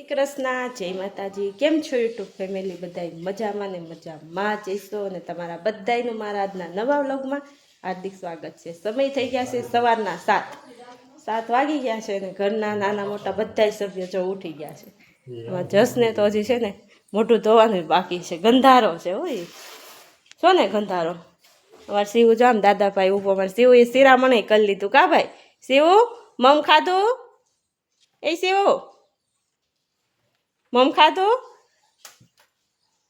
શ્રી કૃષ્ણ, જય માતાજી. કેમ છો યુટ્યુબ ફેમિલી? બધાય મજામાં ને મજામાં જઈશો અને તમારા બધાયનું મારા આજના નવા વ્લોગમાં હાર્દિક સ્વાગત છે. સમય થઈ ગયા છે સવારના 7 વાગી ગયા છે અને ઘરના નાના મોટા બધાય સભ્યો જો ઉઠી ગયા છે. એમાં જસને તો હજી છે ને મોઢું ધોવાનું બાકી છે. ગંધારો છે હોય છો ને ગંધારો. અમારે શિવ જો આમ દાદાભાઈ ઊભો. અમારે શિવ એ શિરામણે કરી લીધું. કા ભાઈ શિવ મમ ખાધું? એ શિવ મમ ખાધું?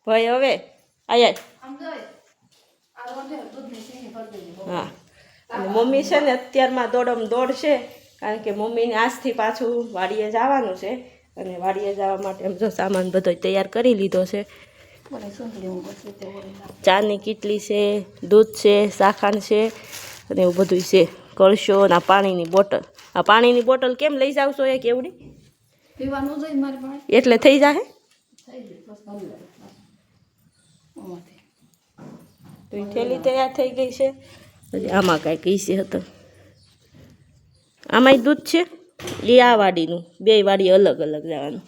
ભાઈ હવે આય હા. અને મમ્મી છે ને અત્યારમાં દોડમ દોડ છે, કારણ કે મમ્મીને આજથી પાછું વાડીએ જવાનું છે અને વાડીએ જવા માટે એમ જો સામાન બધો તૈયાર કરી લીધો છે. ચાની કીટલી છે, દૂધ છે, સાખાન છે અને એવું બધું છે. કળશો અને આ પાણીની બોટલ. આ પાણીની બોટલ કેમ લઈ જાવ છો? એક એવડી એટલે થઈ જાય. તો એ થેલી તૈયાર થઈ ગઈ છે. આમાં કાંઈક ઈસે હતો. આમાંય દૂધ છે. એ આ વાડીનું, બે વાડી અલગ અલગ જવાનું.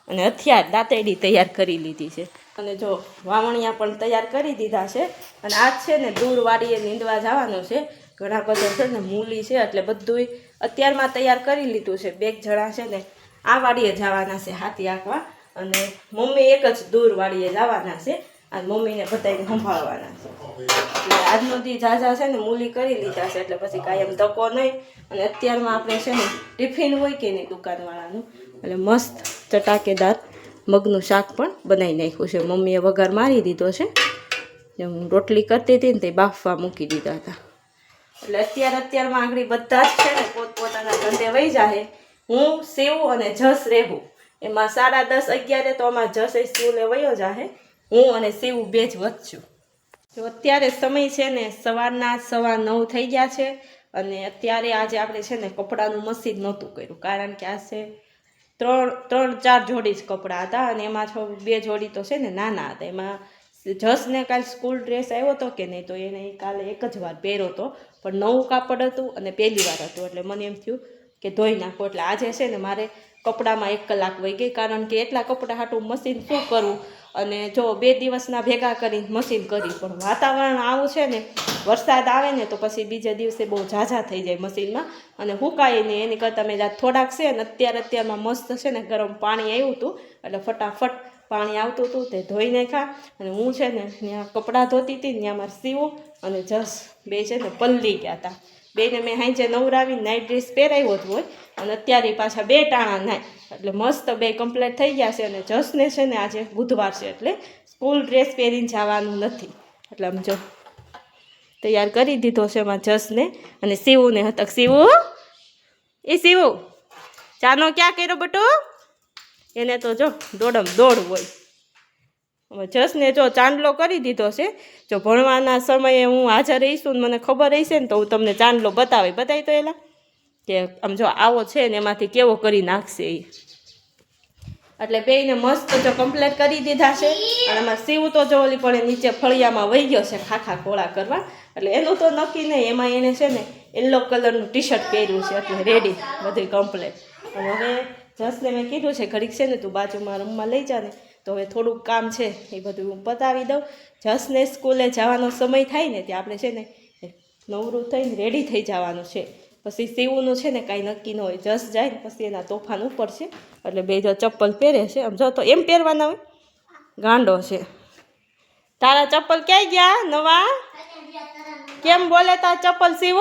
અને હથિયાર દાંતેડી તૈયાર કરી લીધી છે. અને જો વાવણિયા પણ તૈયાર કરી દીધા છે. અને આજ છે ને દૂર વાડીએ નીંદવા જવાનું છે. ઘણા બધા છે ને મૂલી છે એટલે બધું અત્યારમાં તૈયાર કરી લીધું છે. બે જણા છે ને આ વાડીએ જવાના છે હાથી આંકવા, અને મમ્મી એક જ દૂર વાડીએ જવાના છે અને મમ્મીને બધાને સંભાળવાના છે. એટલે આજનો દી ઝાઝા છે ને મૂલી કરી લીધા છે એટલે પછી કાંઈ એમ ધક્કો નહીં. અને અત્યારમાં આપણે છે ને ટિફિન હોય કે નહીં દુકાનવાળાનું, એટલે મસ્ત ચટાકેદાર મગનું શાક પણ બનાવી નાખ્યું છે. મમ્મીએ વઘાર મારી દીધો છે. જેમ રોટલી કરતી હતી ને તે બાફવા મૂકી દીધા હતા. એટલે અત્યારમાં આગળ બધા જ છે ને પોતપોતાના ધંધે વહી જાય. હું શિવ અને જસ રહેવું. એમાં 10:30 11 તો અમારા જસ સ્કૂલે વયો જાહે. હું અને શિવ બે જ વધશું. તો અત્યારે સમય છે ને સવારના 9:15 થઈ ગયા છે. અને અત્યારે આજે આપણે છે ને કપડાનું મશીન નહોતું કર્યું, કારણ કે આ છે 3-4 જોડી જ કપડાં હતા અને એમાં 2 જોડી તો છે ને નાના હતા. એમાં જસને કાલે સ્કૂલ ડ્રેસ આવ્યો હતો કે નહીં, તો એને કાલે એક જ વાર પહેર્યો હતો, પણ નવું કાપડ હતું અને પહેલી વાર હતું. એટલે મને એમ થયું કે ધોઈ નાખો. એટલે આજે છે ને મારે કપડામાં 1 કલાક વહી ગઈ, કારણ કે એટલા કપડાં હાટું મશીન શું કરવું. અને જો 2 દિવસના ભેગા કરીને મશીન કરી, પણ વાતાવરણ આવું છે ને વરસાદ આવે ને તો પછી બીજા દિવસે બહુ ઝાઝા થઈ જાય મશીનમાં અને હુકાય નહીં. એની કરતાં મેં થોડાક છે ને અત્યારમાં મસ્ત છે ને ગરમ પાણી આવ્યું હતું એટલે ફટાફટ પાણી આવતું હતું તે ધોઈ નાખ્યા. અને હું છે ને ત્યાં કપડાં ધોતી હતી, ત્યાં મારે શિવ અને જસ બે છે ને પલ્લી ગયા હતા. બેને મેં હાંજે નવરાવી નાઇટ ડ્રેસ પહેરાવ્યો જ હોય અને અત્યારે પાછા 2 ટાણા નાય એટલે મસ્ત 2 કમ્પ્લીટ થઈ ગયા છે. અને જસને છે ને આજે બુધવાર છે એટલે સ્કૂલ ડ્રેસ પહેરીને જવાનું નથી, એટલે આમ જો તૈયાર કરી દીધો છે એમાં જસને. અને શિવને હતા. શિવ ચાનો ક્યાં કર્યો બટુ? એને તો જો દોડમ દોડ હોય. હવે જસને જો ચાંદલો કરી દીધો છે. જો ભણવાના સમયે હું હાજર રહીશું ને મને ખબર હશે ને તો હું તમને ચાંદલો બતાવી તો એલા કે આમ જો આવો છે ને એમાંથી કેવો કરી નાખશે એ. એટલે બેયને મસ્ત જો કમ્પ્લીટ કરી દીધા છે. અને આમાં શિવ તો જો ઓલી પણ નીચે ફળિયામાં વહી ગયો છે ખાખા ખોળા કરવા, એટલે એનું તો નક્કી નહીં. એમાં એને છે ને યલો કલરનું ટી-શર્ટ પહેર્યું છે એટલે રેડી બધું કમ્પ્લીટ. અને હવે જસને મેં કીધું છે ઘડીક છે ને તું બાજુમાં રૂમમાં લઈ જા ને, તો હવે થોડુંક કામ છે એ બધું હું પતાવી દઉં. જસને સ્કૂલે જવાનો સમય થાય ને ત્યાં આપણે છે ને નવરું થઈને રેડી થઈ જવાનું છે. પછી શિવનું છે ને કાંઈ નક્કી ન હોય. જસ જાય ને પછી એના તોફાન ઉપર છે, એટલે બે જો ચપ્પલ પહેરે છે. આમ જો તો એમ પહેરવાના હોય, ગાંડો છે. તારા ચપ્પલ ક્યાંય ગયા નવા? કેમ બોલે તારા ચપ્પલ શિવ?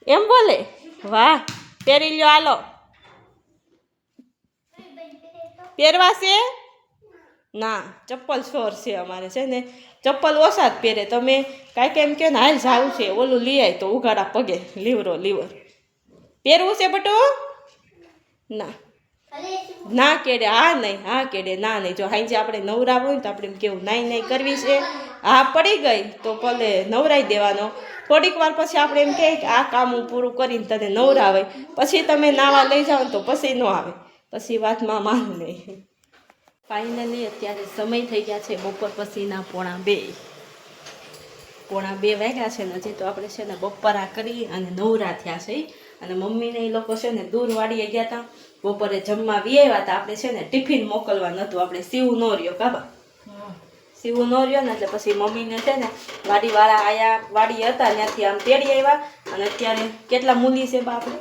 એમ બોલે? વાહ, પહેરી લ્યો હાલો. પહેરવા છે? ના, ચપ્પલ છોર છે અમારે છે ને ચપ્પલ ઓછા જ પહેરે. તમે કાંઈક એમ કે ને હાલ જાવું છે ઓલું લઈ આય તો ઉઘાડા પગે લીવર પહેરવું છે બટુ? ના કેડે હા નહીં, હા કેડે ના નહીં. જો હાંજે આપણે નવરા હોય ને તો આપણે એમ કેવું નહીં કરવી છે, હા પડી ગઈ તો ભલે નવરાઈ દેવાનો. થોડીક વાર પછી આપણે એમ કહીએ કે આ કામ હું પૂરું કરીને તને નવરાવે, પછી તમે નાવા લઈ જાઓ ને તો પછી ન આવે, પછી વાતમાં માન નહીં. ફાઇનલી અત્યારે સમય થઈ ગયા છે બપોર પછીના 1:45 વાગ્યા છે ને. હજી તો આપણે છે ને બપોરા કરી અને નવરા થયા છે. અને મમ્મીને એ લોકો છે ને દૂર વાડીએ ગયા હતા બપોરે જમવા વી આવ્યા હતા આપણે છે ને ટિફિન મોકલવા નહોતું આપણે સીવું ન રહ્યો કાબા સીવું ન રહ્યો ને એટલે પછી મમ્મીને છે ને વાડીવાળા આયા વાડી હતા ત્યાંથી આમ તેડી આવ્યા અને અત્યારે કેટલા મૂલી છે બા આપણે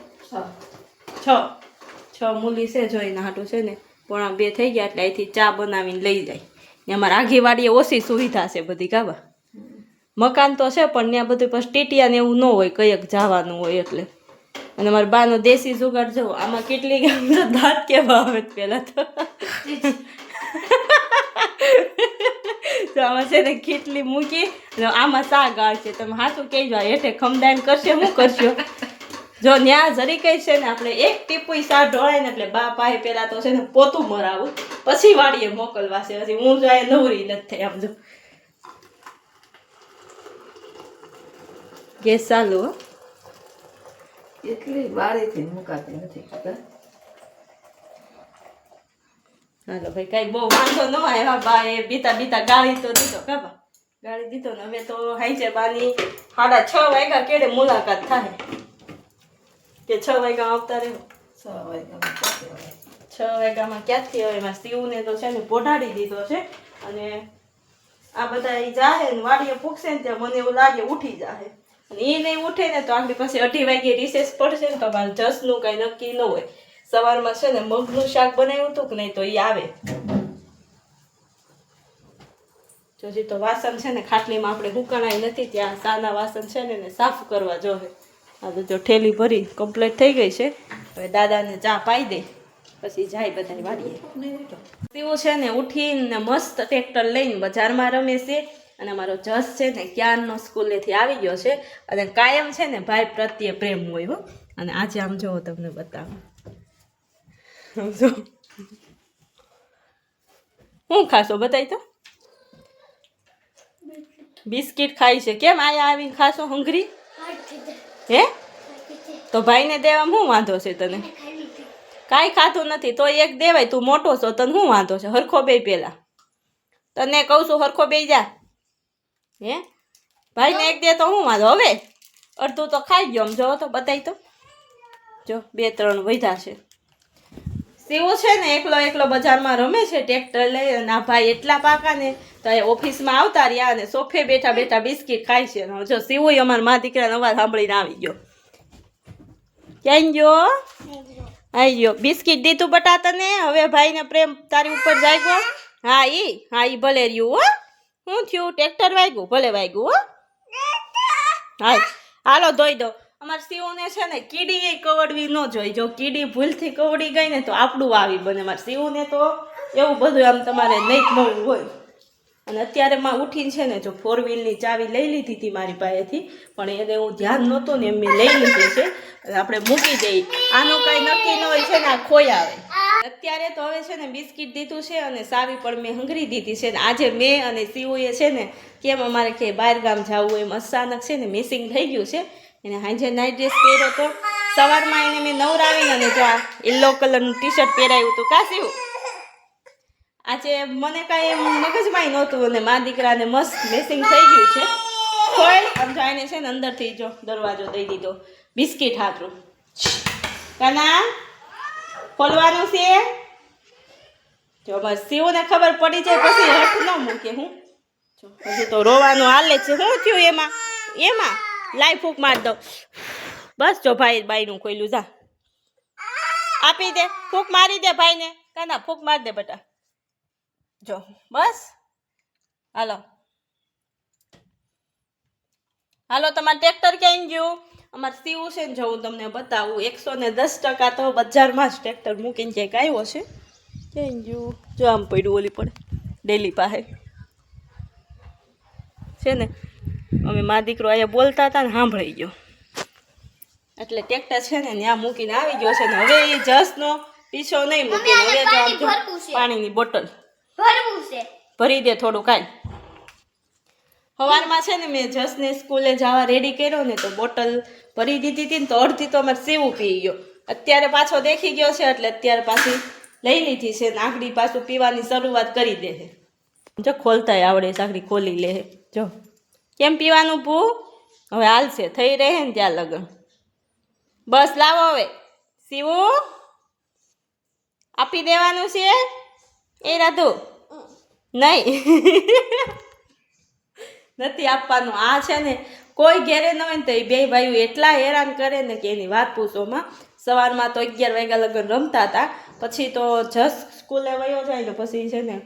છ મૂલી છે જોઈને હાટું છે ને 1:30 થઈ ગયા એટલે અહીંથી ચા બનાવીને લઈ જાય ને અમારે આઘી વાડીએ ઓછી સુવિધા છે બધી કાબા મકાન તો છે પણ ત્યાં બધું પછી ટીટિયા ને એવું ન હોય કયક જવાનું હોય એટલે અને મારા બાનો દેશી જુગાડ જવો આમાં કેટલી દાંત કેવા આવે પેલા તો આમાં છે ને કેટલી મૂકી આમાં શા ગાળ છે તમે હાથું કહેજો હેઠે ખમદાન કરશે શું કરશો જો ન્યા જરી કઈ છે ને આપણે એક ટીપુઈ સા ઢોળાય ને એટલે બા પાસે પેલા તો છે ને પોતું મરાવું પછી વાડીએ મોકલવા છે પછી હું જાય નવરી નથી થઈ આમ જો ગેસ ચાલુ એટલી વાડીથી મુકાતી નથી ખબર હાલો ભાઈ કઈ બહુ વાંધો ન આવ્યા બા એ બીતા ગાળી તો દીધો કાબા ગાળી દીધો ને હવે તો હાઈ છે બાની 6:30 વાગ્યા કેડે મુલાકાત થાય કે 6 વાગ્યા આવતા રહ્યો 6 વાગ્યામાં ક્યાંથી હવે એમાં શિવને તો છે ને પોઢાડી દીધો છે અને આ બધા એ જાહે ને વાડીએ પૂગશે ને ત્યાં મને એવું લાગે ઉઠી જાહે અને એ નહીં ઉઠે ને તો આપણી પાસે 2:30 વાગે રિસેસ પડશે ને તો અમારે જસનું કાંઈ નક્કી ન હોય સવારમાં છે ને મગનું શાક બનાવ્યું હતું કે નહીં તો એ આવે જોજી તો વાસણ છે ને ખાટલીમાં આપણે હુકાણાય નથી ત્યાં સાના વાસણ છે ને સાફ કરવા જોવે આ તો જો ઠેલી ભરી કમ્પ્લીટ થઈ ગઈ છે હવે દાદાને ચા પાઈ દે પછી જાય બધા વાડીએ તેવું છે ને ઉઠીને મસ્ત ટ્રેક્ટર લઈને બજારમાં રમે છે અને અમારો જસ છે ને ક્યારનો સ્કૂલેથી આવી ગયો છે અને કાયમ છે ને ભાઈ પ્રત્યે પ્રેમ હોય હો અને આજે આમ જોવો તમને બતાવું સમજો શું ખાશો બતાવી તો બિસ્કિટ ખાઈ છે કેમ આયા આવીને ખાશો હંગરી હે તો ભાઈને દેવામાં શું વાંધો છે તને કાંઈ ખાતું નથી તો એક દેવાય તું મોટો છો તને શું વાંધો છે હરખો બે પેલા તને કહું છું હરખો બે જા હે ભાઈને એક દે તો શું વાંધો હવે અડધું તો ખાઈ ગયો આમ જોવો તો બતાવી તો જો 2-3 વધ્યા છે સેવો છે ને એકલો બજારમાં રમે છે ટ્રેક્ટર લઈ અને આ ભાઈ એટલા પાકા ને તો એ ઓફિસમાં આવતા રહ્યા અને સોફે બેઠા બિસ્કિટ ખાય છે જો સેવોય અમારા મા દીકરાનો અવાજ સાંભળીને આવી ગયો ક્યાં ગયો આવી ગયો બિસ્કિટ દીધું બટા તને હવે ભાઈને પ્રેમ તારી ઉપર જાગ્યો હા ઈ ભલે રહ્યું હો શું થયું ટ્રેક્ટર વાગ્યું ભલે વાગ્યું હો હાલો ધોઈ દો અમારે શિવને છે ને કીડી કવડવી ન જોઈ જો કીડી ભૂલથી કવડી ગઈ ને તો આપણું આવી બને મારે શિવને તો એવું બધું આમ તમારે નહીં મળવું હોય અને અત્યારે માં ઉઠીને છે ને જો 4 વ્હીલની ચાવી લઈ લીધી હતી મારી પાસેથી પણ એને હું ધ્યાન નહોતું ને એમ મેં લઈ લીધી છે અને આપણે મૂકી દઈએ આનું કાંઈ નક્કી ન હોય છે ને આ ખોઈ આવે અત્યારે તો હવે છે ને બિસ્કિટ દીધું છે અને સાવી પણ મેં હંગરી દીધી છે ને આજે મેં અને શિવએ છે ને કેમ અમારે કે બહાર ગામ જવું એમ અચાનક છે ને મિસિંગ થઈ ગયું છે એને હાંજે નાઇટ ડ્રેસ પહેર્યો તો સવારમાં એને મેં નવરાવીને અને જો આ યલો કલરનું ટી શર્ટ પહેરાવ્યું હતું કા શિવ આજે મને કાંઈ એમ મગજમાં નહોતું અને મા દીકરાને મસ્ત મિસિંગ થઈ ગયું છે ખોલ આમ જાઈને છે ને અંદરથી જો દરવાજો દઈ દીધો બિસ્કિટ હાથરું કાના ખોલવાનું છે જો બસ શિવને ખબર પડી જાય પછી હઠ ન મૂકે હું જો હજી તો રોવાનું હાલે છે શું થયું એમાં લાઈ ફૂંક માર દો બસ જો ભાઈ બાઈનું ખોયલું જા આપી દે ફૂંક મારી દે ભાઈને કાના ફૂંક માર દે બેટા જો બસ હાલો તમારે ટ્રેક્ટર ક્યાં ગયું અમારે શિવ છે ને જો હું તમને બતાવું 110% તો બજારમાં જ ટ્રેક્ટર મૂકીને ક્યાંક આવ્યો છે ક્યાં ગયું જો આમ પડ્યું ઓલી પડે ડેલી પાસે છે ને અમે મા દીકરો અહીંયા બોલતા હતા ને સાંભળી ગયો એટલે ટ્રેક્ટર છે ને ત્યાં મૂકીને આવી ગયો છે ને હવે એ જસનો પીછો નહીં મૂકીને હવે જો આમ પાણીની બોટલ ભરી દે થોડું કાંઈ સવારમાં છે ને મેં જસને સ્કૂલે જવા રેડી કર્યો ને તો બોટલ ભરી દીધી હતી ને તો અડધી તો અમારે સેવું પી ગયો અત્યારે પાછો દેખી ગયો છે એટલે અત્યારે પાછી લઈ લીધી છે આંગળી પાછું પીવાની શરૂઆત કરી દે છે જો ખોલતાય આવડે સાંકડી ખોલી લે જો કેમ પીવાનું ભૂ હવે હાલશે થઈ રહે ને ત્યાં લગન બસ લાવો હવે શિવું આપી દેવાનું છે એ રાધુ નહીં નથી આપવાનું. આ છે ને કોઈ ઘેરે ન હોય ને તો એ બે ભાઈઓ એટલા હેરાન કરે ને કે એની વાત પૂછોમાં. સવારમાં તો 11 વાગ્યા લગન રમતા હતા, પછી તો જસ સ્કૂલે વયો જાય ને પછી છે ને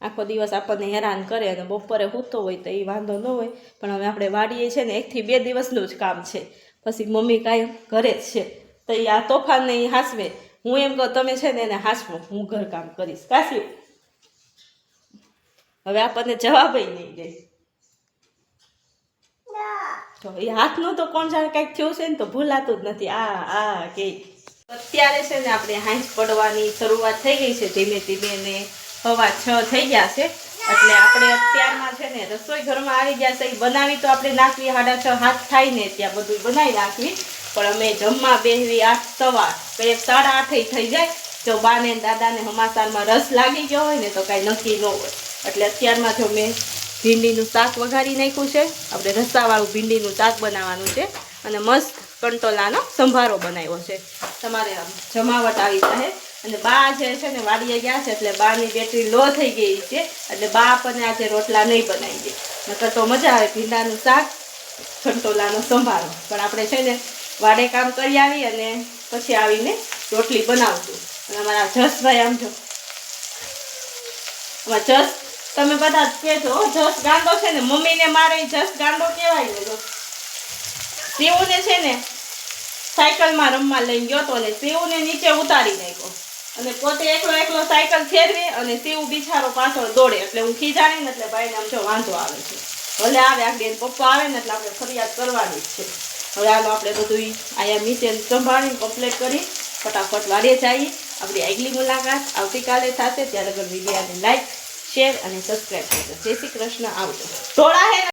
આખો દિવસ આપણને હેરાન કરે અને બપોરે સૂતો હોય તો એ વાંધો ન હોય. પણ હવે આપણે વાડીએ છે ને 1 થી 2 દિવસનું જ કામ છે, પછી મમ્મી કાયમ ઘરે જ છે તો એ આ તોફાનને એ હાસવે. હું એમ કહું તમે છે ને એને હાસવો, હું ઘરકામ કરીશ. કાશ્યું હવે આપણને જવાબ નહીં દે. તો એ હાથનું તો કોણ જાણે કંઈક થયું છે ને તો ભૂલાતું જ નથી. આ કે અત્યારે છે ને આપણે હાંજ પડવાની શરૂઆત થઈ ગઈ છે ધીમે ધીમે ને 6:15 થઈ ગયા છે. એટલે આપણે અત્યારમાં છે ને રસોઈ ઘરમાં આવી ગયા છે. એ બનાવી તો આપણે નાખવી 6:30 7 થાય ને ત્યાં બધું બનાવી નાખવી, પણ અમે જમવા બેસવી 8 સવા 8:30 થઈ જાય. જો બાને દાદાને હમાસારમાં રસ લાગી ગયો હોય ને તો કાંઈ નક્કી ન હોય. એટલે અત્યારમાં જો મેં ભીંડીનું શાક વઘારી નાખ્યું છે. આપણે રસાવાળું ભીંડીનું શાક બનાવવાનું છે અને મસ્ત કંટોલાનો સંભારો બનાવ્યો છે. તમારે આમ જમાવટ આવી જાય. અને બા જે છે ને વાડીએ ગયા છે એટલે બાની બેટરી લો થઈ ગઈ છે, એટલે બા આપણને આજે રોટલા નહીં બનાવી દે. નકર તો મજા આવે ભીંડાનું શાક કંટોલાનો સંભારો. પણ આપણે છે ને વાડે કામ કરી આવી અને પછી આવીને રોટલી બનાવશું. અને અમારા જસભાઈ આમ જો અમારા જસ તમે બધા જ કહેજો જસ ગાંડો છે ને, મમ્મીને મારે જસ ગાંડો કહેવાય ને. જો શિવને છે ને સાયકલમાં રમવા લઈને ગયો તો ને શિવને નીચે ઉતારી નાખ્યો અને પોતે એકલો સાયકલ ફેરવે અને શિવ બિચારો પાછળ દોડે. એટલે હું ખીજાણી ને એટલે ભાઈને આમ જો વાંધો આવે છે. ભલે આવે આ બેન પપ્પા આવે ને એટલે આપણે ફરિયાદ કરવાની જ છે. હવે આનો આપણે બધું અહીંયા નીચે સંભાળીને કમ્પ્લીટ કરી ફટાફટ વાડીએ જઈએ. આપણી આગલી મુલાકાત આવતીકાલે થશે. ત્યારે વિડીયોને લાઈક, શેર અને સબસ્ક્રાઈબ કરજો. જય શ્રી કૃષ્ણ. આવજો. થોડા હે